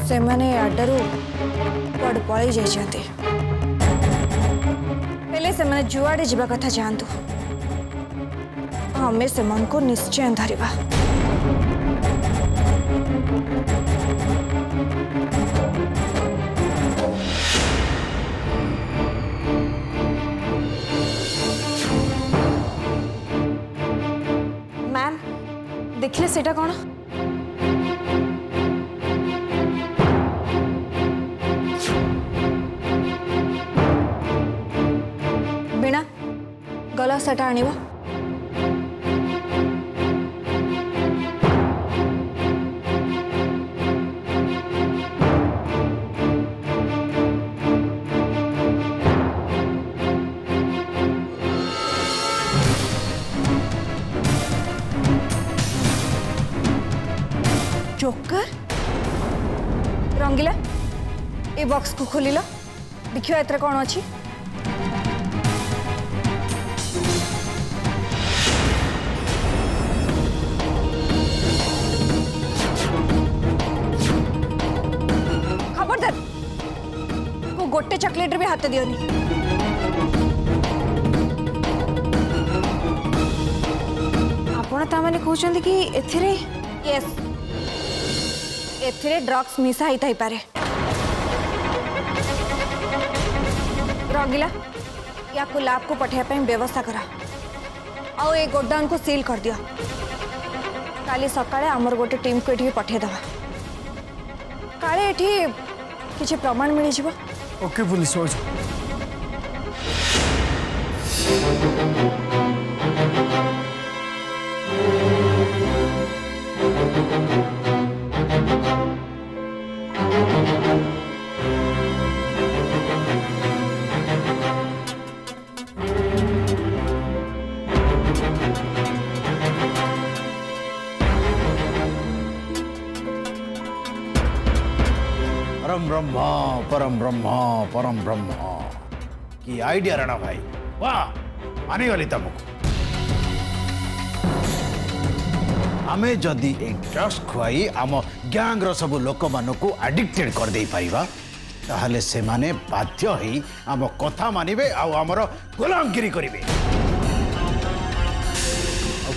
से माने अड्डारू कुआड़ पलि जाइछन्ते हेले से माने जुआड़े जीवा कथा जानतु हमें से मन को निश्चय धरिबा। मैम देखले सेटा कौन बिना गला सेटा आनिबा। जोकर रंगीला ए बॉक्स को खोलिल देखियो एतरे कौन अछि। खबरदार को गोटे चॉकलेट भी हाथ दियोनी। आपण ता माने कहउछन कि एथिरे यस एथिरे ड्रग्स मिसा ही थाई पारे। रंगीला या को लैब को पठाया पे व्यवस्था करा आओ ए गोडाउन को सील कर दियो। काली सकाळे हमर गोटे टीम को एठी पठे दवा काले एठी किछि प्रमाण मिलि जिवो। ओके पुलिस हो जा। परम ब्रह्म की आइडिया राणा भाई वाह मानी गली तुमको। आमे जदि ड्रग्स खुआई आम गैंग सब लोक मानू एडिक्टेड कर दे पारिबा ताहले से माने बाध्य ही आम कथा मानिबे आमर गुलामगिरी करिवे।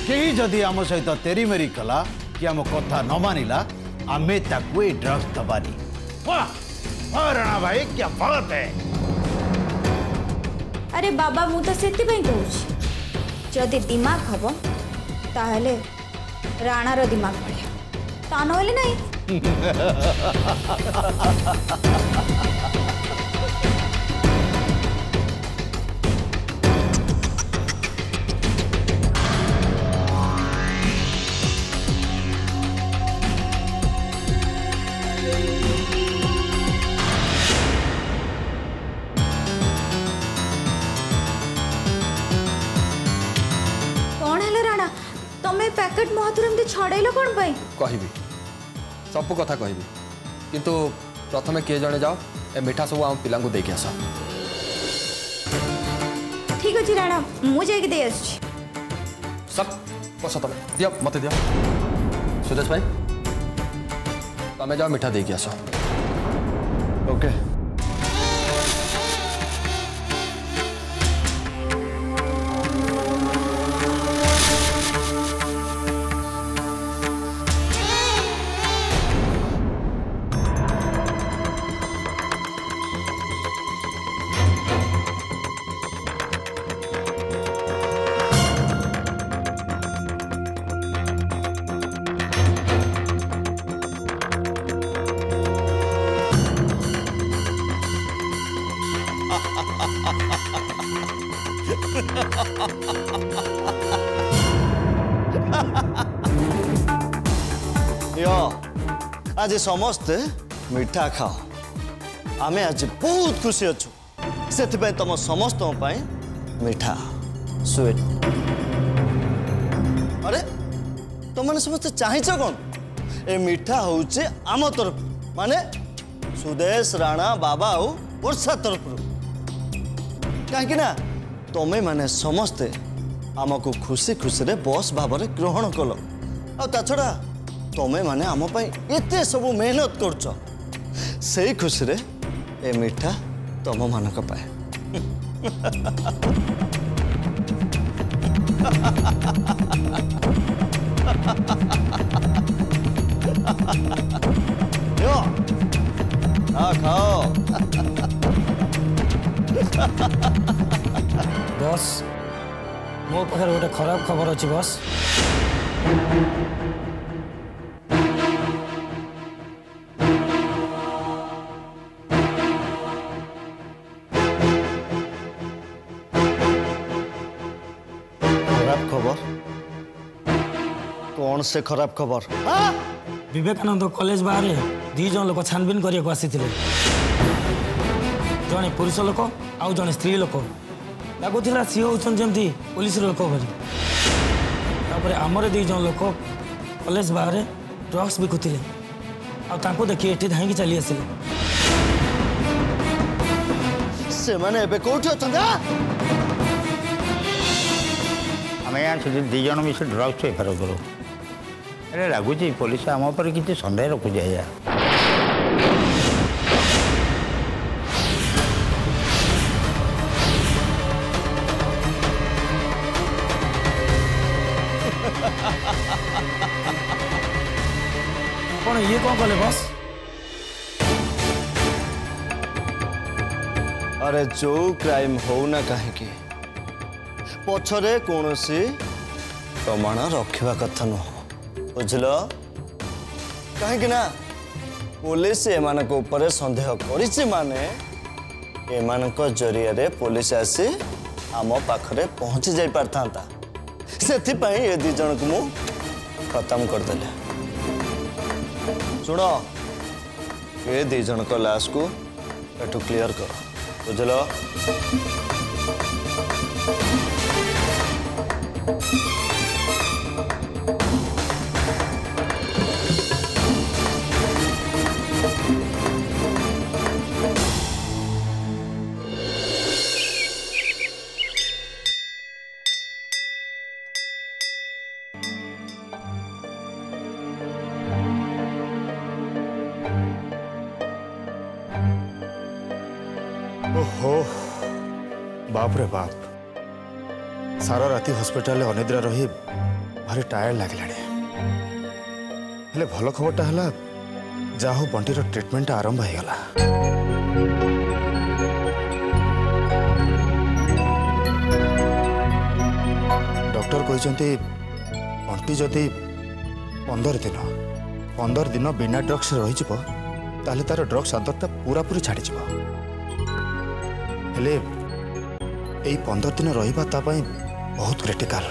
कहीं जदि आम सहित तेरी मेरी कला कि आम कथा न मानिला आमे ताकू ए ड्रग्स दबानी। वाह राणा भाई क्या बात है। अरे बाबा मु तो से जदि दिमाग हम ताहले राणार दिमाग बढ़िया ता नहले नहीं। पैकेट महतुरम दे छड़ैलो कोन पई कहबी सब कथा कहबी किंतु प्रथमे के जणे जाओ ए मिठा सब हम पिला को देके आसा। ठीक अछि राणा मु जाय के दे आछि सब बस तमे दिया मते दिया। सुदेश भाई तमे जाओ मिठा देके आसा। ओके आज समस्ते मिठा खाओ आमे आज बहुत खुशी अच्छु से तुम समस्त मिठा स्वीट। अरे तुम मैंने समस्त चाहिए कौन ए मिठा हूँ आम तरफ माने सुदेश राणा बाबा और वर्षा तरफ कहीं तुम्हें माने समस्ते आमको खुशी खुशी रे बस भाव में ग्रहण कल आ छड़ा तुम्हें माने आम एते सब मेहनत कर से खुशी रे ए मिठा तुम मान पाए खाओ बस मो पाखे गोटे खराब खबर अच्छी बस खराब खबर कौन से खराब खबर विवेकानंद कॉलेज बाहर दी जन लोक छानबीन करने आसी जड़े पुरुष लोक आउ जड़े स्त्री लोक लगुला सी होती पुलिस लोक भरी आमर दी जन लोक कॉलेज बाहर ड्रग्स बिकुले आउ देखिए ये धाई चली आसिले से माने एबे कोठी अछंदा आम यहाँ से दी जन मिस ड्रग्स बेपार करूँ अरे लगुच पुलिस आम पर किसी सन्देह रखुचे आज्ञा कौन ये कौन कले बस अरे जो क्राइम हो ना कहीं पछरे कौन सी प्रमाण रखा कथा नुह बुझल कहीं ना पुलिस एमान ऊपर संदेह कर जरिया पुलिस आसी आम पाखरे पहुंची जाई पारता से ये दी जन को मु खत्म करदे सुनो ये दी जन को लाश को एटू क्लियर कर बुझल ओहो बाप रे बाप सारा राति हॉस्पिटल अनिद्रा रही भारी टायर्ड लगे हेले भल खबरटा है जाहो बंटीर ट्रीटमेंट आरंभ हो गला डॉक्टर कहते बंटी जदि 15 दिन बिना ड्रग्स रही ताले तार ड्रग्स आदतटा पूरा पूरी छाड़ी हेले यही 15 दिन रहा बहुत क्रिटिकल।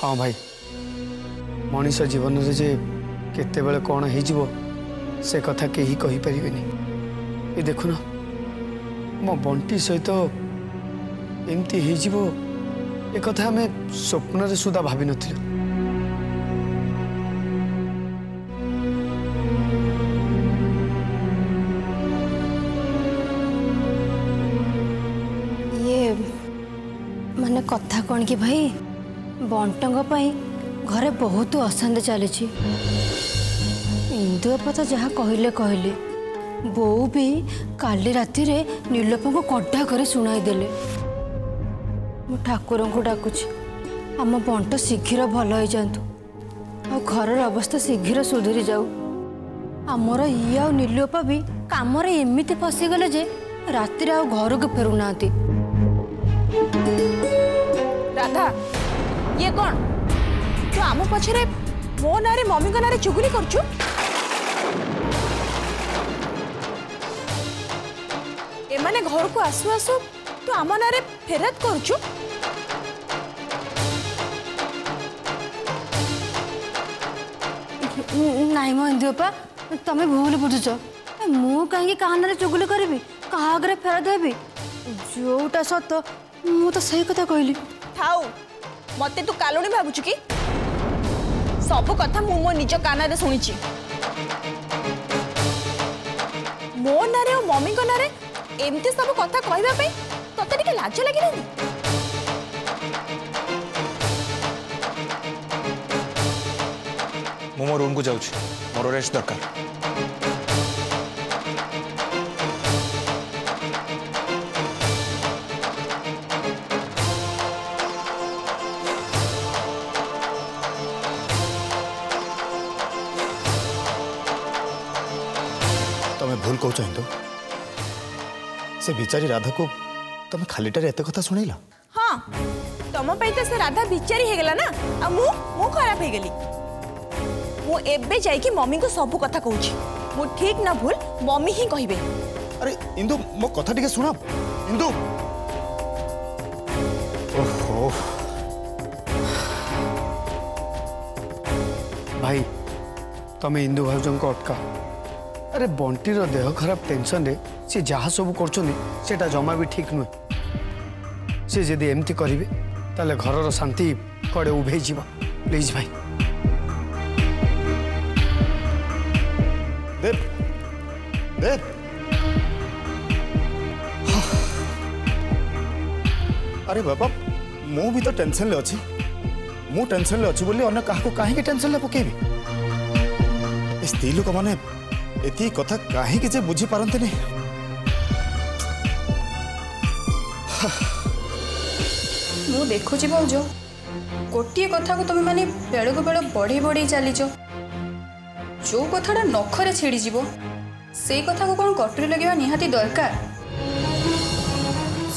हाँ भाई मनीष जीवन में जे केते बेले कौन हो से कथा कहीं कही परिबेनी। ये देखुना मो बंटी सहित एमती हो ए कथा हमें स्वप्न सुधा भाभी नथिलु। माने कथा कौन कि भाई बंटंग घरे बहुत अशांति चली इंदुअपा तो जहाँ कहले कहले बो भी काली राति रे नीलोपा को कड्डा कर शुणाई देले। मु ठाकुर को डाकुच आम बंट शीघ्र भल हो जातु और घर अवस्था शीघ्र सुधरी जाऊ। आमर ये आ नीलोपा भी काम एमती फसीगले जे राति आ घर को फेरुना। राधा ये कौन तू आम पछरे मो नारे मम्मी का नारे चुगली करचु? एमाने घर को आसु आसु तू आम नारे फेरत करचु? नाई मो इंदुअपा तमें भूल बुझुच मु कहीं क्या चुगली करी क्या फेरत हेबी जोटा सत मु तो सही कथा कहली। थाउ मते तू कालुणी भाबुचु कि सब कथा मु मो निज कान शुणी मो नारे और मम्मी को नारे एमती सब कथा कहबा पे तते टिके लाज लागिलानी? मो रूम को जाऊँ मोर रेस्ट दरकार। तुम्हें भूल कौच तो से बिचारी राधा को तुम खालीटार एत कथा शुणेल। हाँ तुम तो से राधा बिचारी हो गला ना आ मु खराब हो गली। मु एबे जाई मम्मी को सब कथा कहूची। मु ठीक ना भूल मम्मी ही कहबे। अरे इंदु मो कथा टिके सुना। इंदु ओहो भाई तमें इंदु भाउजन को अटका। अरे बंटीर देह खराब टेंशन रे सी जहाँ सब कर जमा भी ठीक नुहे। सी जदि एमती करेंगे ताले घरर शांति कड़े उभे जीवा। प्लीज भाई देव देव अरे बाबा मु भी तो टेंशन ले अच्छी। मु टेंशन ले अच्छी बोली अन्य काहा कहीं टेंशन ले पकेबी। स्त्री लोक मैंने एति कथा कहीं जे बुझी पारते नहीं। मु देखुची भाउज गोटे कथा को तुम माने बेड़ को बेड़ बढ़ी बढ़ी चलीच। जो कथाटा नखरे छिड़ी जीवो से कथा को कौन कटुरी लगे निहाती दरकार।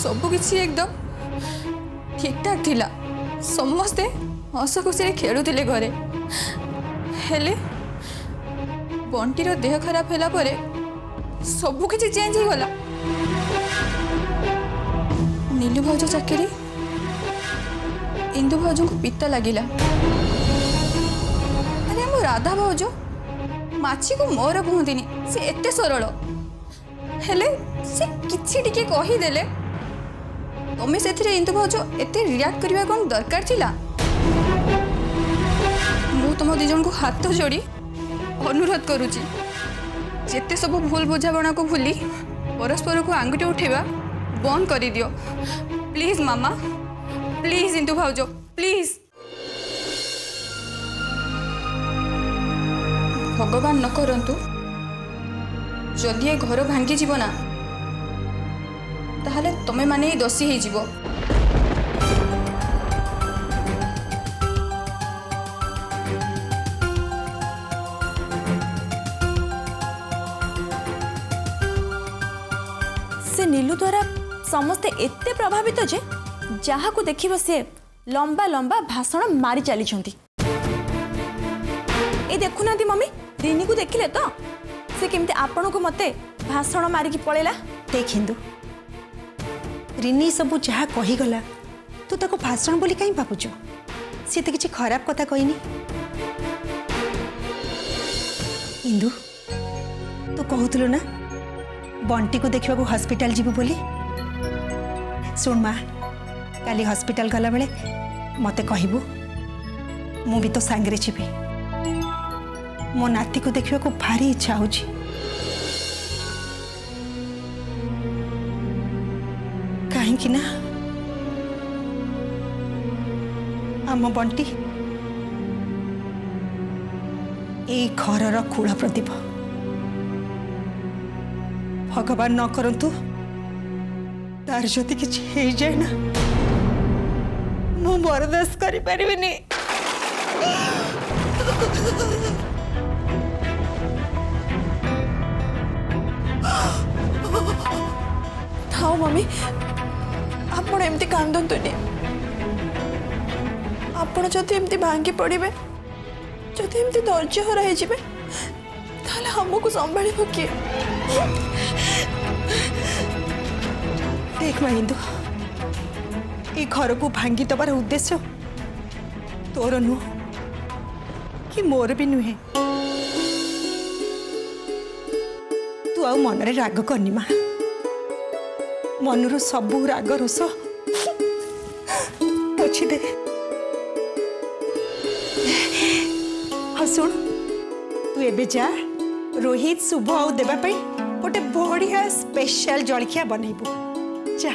सब किसी एकदम ठीक ठाक थिला। समस्ते हस खुशी खेलुले घरे। हेले बंटीर देह खराब होला परे सब किसी चेंज हो गला। नीलू भाउज चाकरी इंदु भाउज को पिता लगिला। अरे मो राधा भाउज माछी को मोर कहती से एते सरल हेले से किछि टिके कही देले तमे सेथिरे इंदु भाउज एते रिएक्ट करबा कोन दरकार थिला। मु तुम दी जन को हाथ जोड़ी अनुरोध करुची जेते सब भूल बुझावना को भूली परस्पर को आंगुठी उठेबा बंद कर दियो। प्लीज मामा प्लीज इंदु भाउज प्लीज। भगवान न करंतु जदि ए घर भांगी जीव ना ताहले तमे माने ही दोषी ही जीव। से नीलू द्वारा समस्ते एते प्रभावित जे जहाँ को देखिबो से लंबा लंबा भाषण मारी चली छंती। ए देखुना दी मम्मी रिनी को देखिले तो से केमते आपण को मते भाषण मारी की पळेला। देख हिंदू रिनी सब जहाँ कही गला तू ताको भाषण बोली कहीं भावुଛୁ। सी तो किसी खराब कथा कहनी। इंदु तू कहूलु ना बंटी को देखा हॉस्पिटल जीवु बोली। सुन माँ काली हॉस्पिटल गला बेले मते कहबू मु भी तो सांगरे जीवी। मो नाती को देखा भारी इच्छा हो। कहीं ना आम बंटी ए घर कूल प्रदीप। भगवान न करंतु तार जदि किछि हे जाए ना मु बर्दाश्त करि परिबिनी। थाओ मम्मी आपण एमती कांदंतुनी। आपण जदि एमती भांगी पड़िबे जदि एमती धैर्य हरा हे जिबे ताले हमको संभाळिबो किए। देख महिंदु ये घर को भांगी दबार उद्देश्य तोर नुह कि मोर भी नुहे। तू आ मन रे राग करनी माँ। मनर सबू राग रोष अच्छी दे। हाँ सुन तू एबे जा रोहित शुभ आउ देवाई गोटे बढ़िया स्पेशल जलखिया बनइबू जा।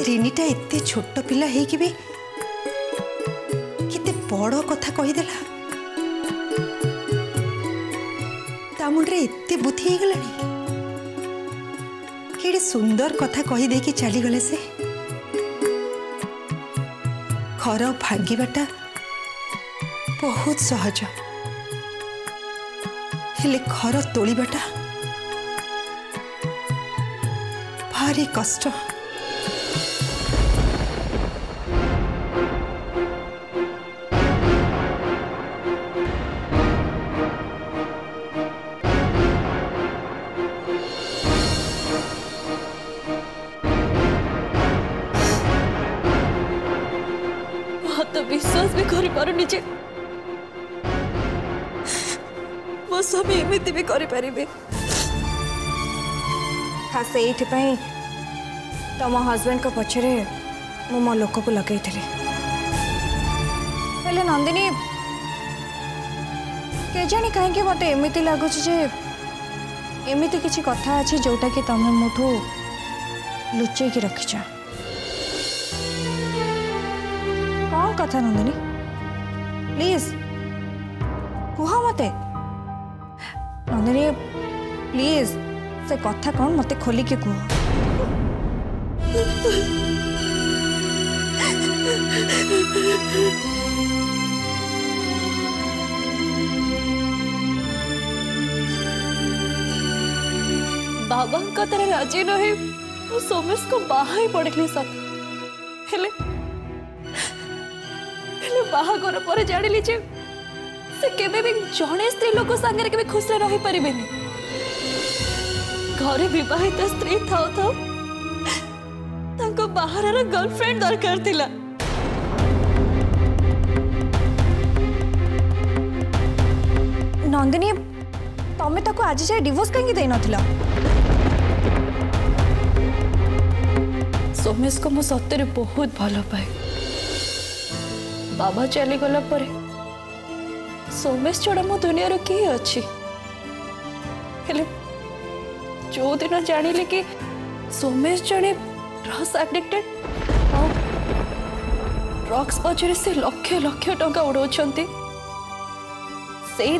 रिनीटा एते छोट पिला है कि भी केते बड़ कथा कहीदेला। ता मुंडे एते बुद्धि हो गलानी केड़े सुंदर कथा कही दे कि चली गले से घर भांगीबाटा बहुत सहज हेले घर तोड़ीबाटा भारी कष्ट। तो विश्वास भी कर पारुनी जे मो स्वामी एमती भी कर पारे खास ये तुम हजबैंड को पछरे मु मो लोक को लगे नंदिनी के जानी कहीं मत एमती लगुच एमती किसी कथा अच्छी जोटा कि तुम मुठू लुचे की रखिच कौन कथा नंदिनी प्लीज कुह मते नंदिनी प्लीज से कथा कौन मते खोली के कुह। बाबा कथा राजी नहे तो सोमेश को बाहा ही पड़े सत हेले बाहागर पर जानिली जे से केबे भी जणे स्त्री लोक संगे केबे खुश रही परिबेनी घरे विवाहित स्त्री थाओ थाओ तांको बाहरर गर्लफ्रेंड दरकार थिला नंदिनी तमे ताको आज जाय डिवोर्स कहीं दे नथिला सोमेश को मो सत्य बहुत भल पाए बाबा चली गला पर सोमेश छोड़ा मो दुनिया रो किए अच्छी हेले जो दिन जानिले कि सोमेश जड़े ड्रग्स एडिक्टेड और ड्रग्स पछरे से लक्ष लक्ष टंका उड़ौछंती सेई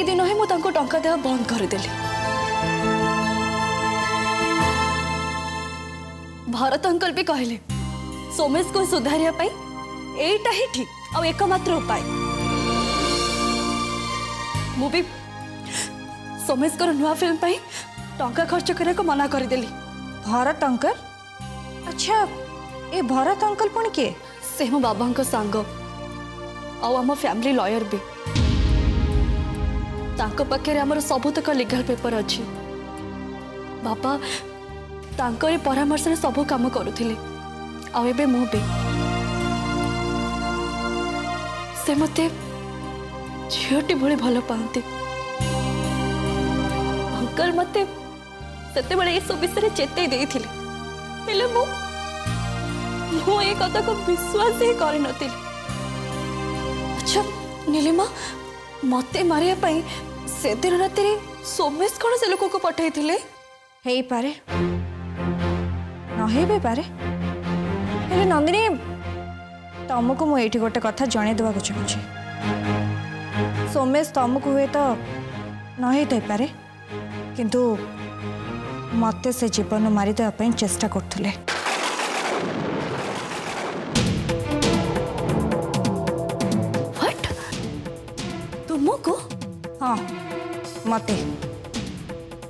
दिन ही मु तांको टंका देवा बंद कर देली। भारत अंकल भी कहले सोमेश को सुधारिया पाई एटा ही ठीक और एकमात्र उपाय मु भी सोमेश को नुआ फिल्म पाई टंका खर्च करने को मना कर देली। भरत अंकल अच्छा ए भरत अंकल पुणी किए से मो बाबा को सांग आउ आम फैमिली लॉयर भी तांको पाखे आमर सबुतक लीगल पेपर अच्छी बाबा तांकरी परामर्श रे सब काम करुथिले आ एबे मु भी से मते झियोटी भली भल पाती अंकल मते सेते बळे ए सब विषय चेते देथिले हेले मु ए कथा को विश्वास ही करि नथिली। अच्छा नीलिमा मते मारिया पई से दिन राति रे सोमेश कोन से लोक को पठाई थिले हेई पारे न हेबे पारे हेले नंदिनी तुमको मु एठी गोटे कथा जणे देबा को चाहूची सोमेश तुमको हुए तो न हेते पारे किंतु मते से जीवन मारी देबा पई चेष्टा करथुले। व्हाट तुमको हाँ मते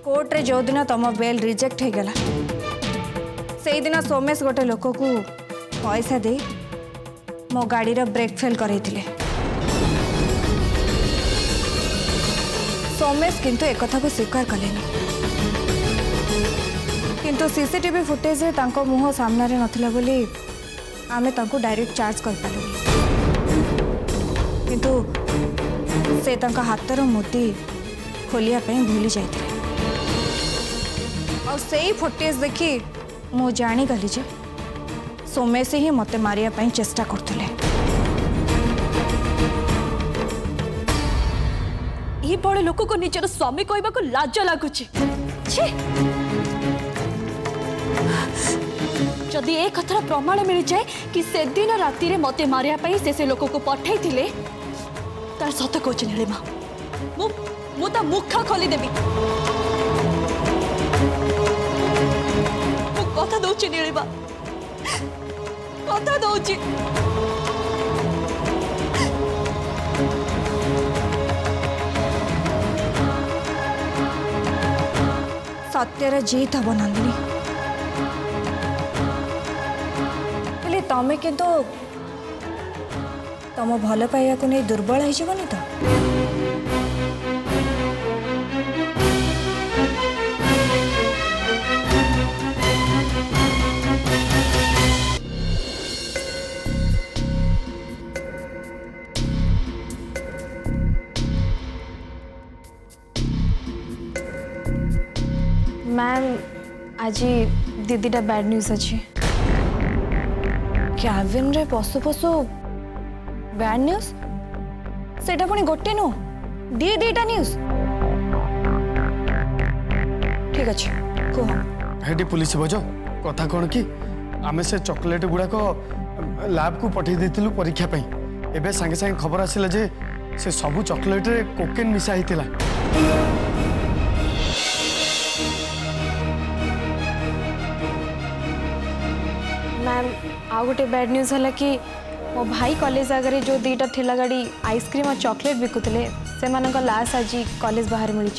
कोर्ट रे जो दिन तुम बेल रिजेक्ट हो गला से दिन सोमेश गोटे लोक को पैसा दे मो गाड़ी रो ब्रेक फेल करैथिले सोमेश किंतु एक कथा को स्वीकार कलेनी किंतु सीसीटीवी फुटेज रे तांको मुह सामने रे नथिला बोली आमे तांको डायरेक्ट चार्ज कर पालु किंतु से तांका हाथर मोती खोलिया पे भूली जाइए और सही फुटेज देखी मु जानी गली जे सोमेश ही मते मारिया पे चेष्टा करथुले। ये बड़े लोक को निजर स्वामी कहबा को लाज लागुची छी जदि ए कथार प्रमाण मिल जाए कि से दिन राति रे मते मारिया पे से लोक को पठाई थिले तार सत कहछ नीलिमा मु ता मुख खोली देबी मु कथा दउची नीलिमा कथा दउची सत्यर जीत हम नंदिनी हेले तमें किंतु तम भल पाइबा को नहीं दुर्बल होनी तो मैम आज दीदीटा बैड न्यूज अच्छी कैबिन रे पशु पशु बैड न्यूज सेटा पुणी गोटे नु दी दीटा न्यूज ठीक अच्छे कह हेटी पुलिस भज कथा कौन कि आमे से चॉकलेट गुड़ाक लैब को पठे देथिलु परीक्षा पई एबे संगे संगे खबर आसिला जे से सबु चॉकलेट रे कोकेन मिसा हितिला मैम आउ गोटे बैड न्यूज है कि मो भाई कॉलेज आगे जो दीटा ठेला गाड़ी आइसक्रीम और चॉकलेट बिकुले से लाश आज कॉलेज बाहर मिली।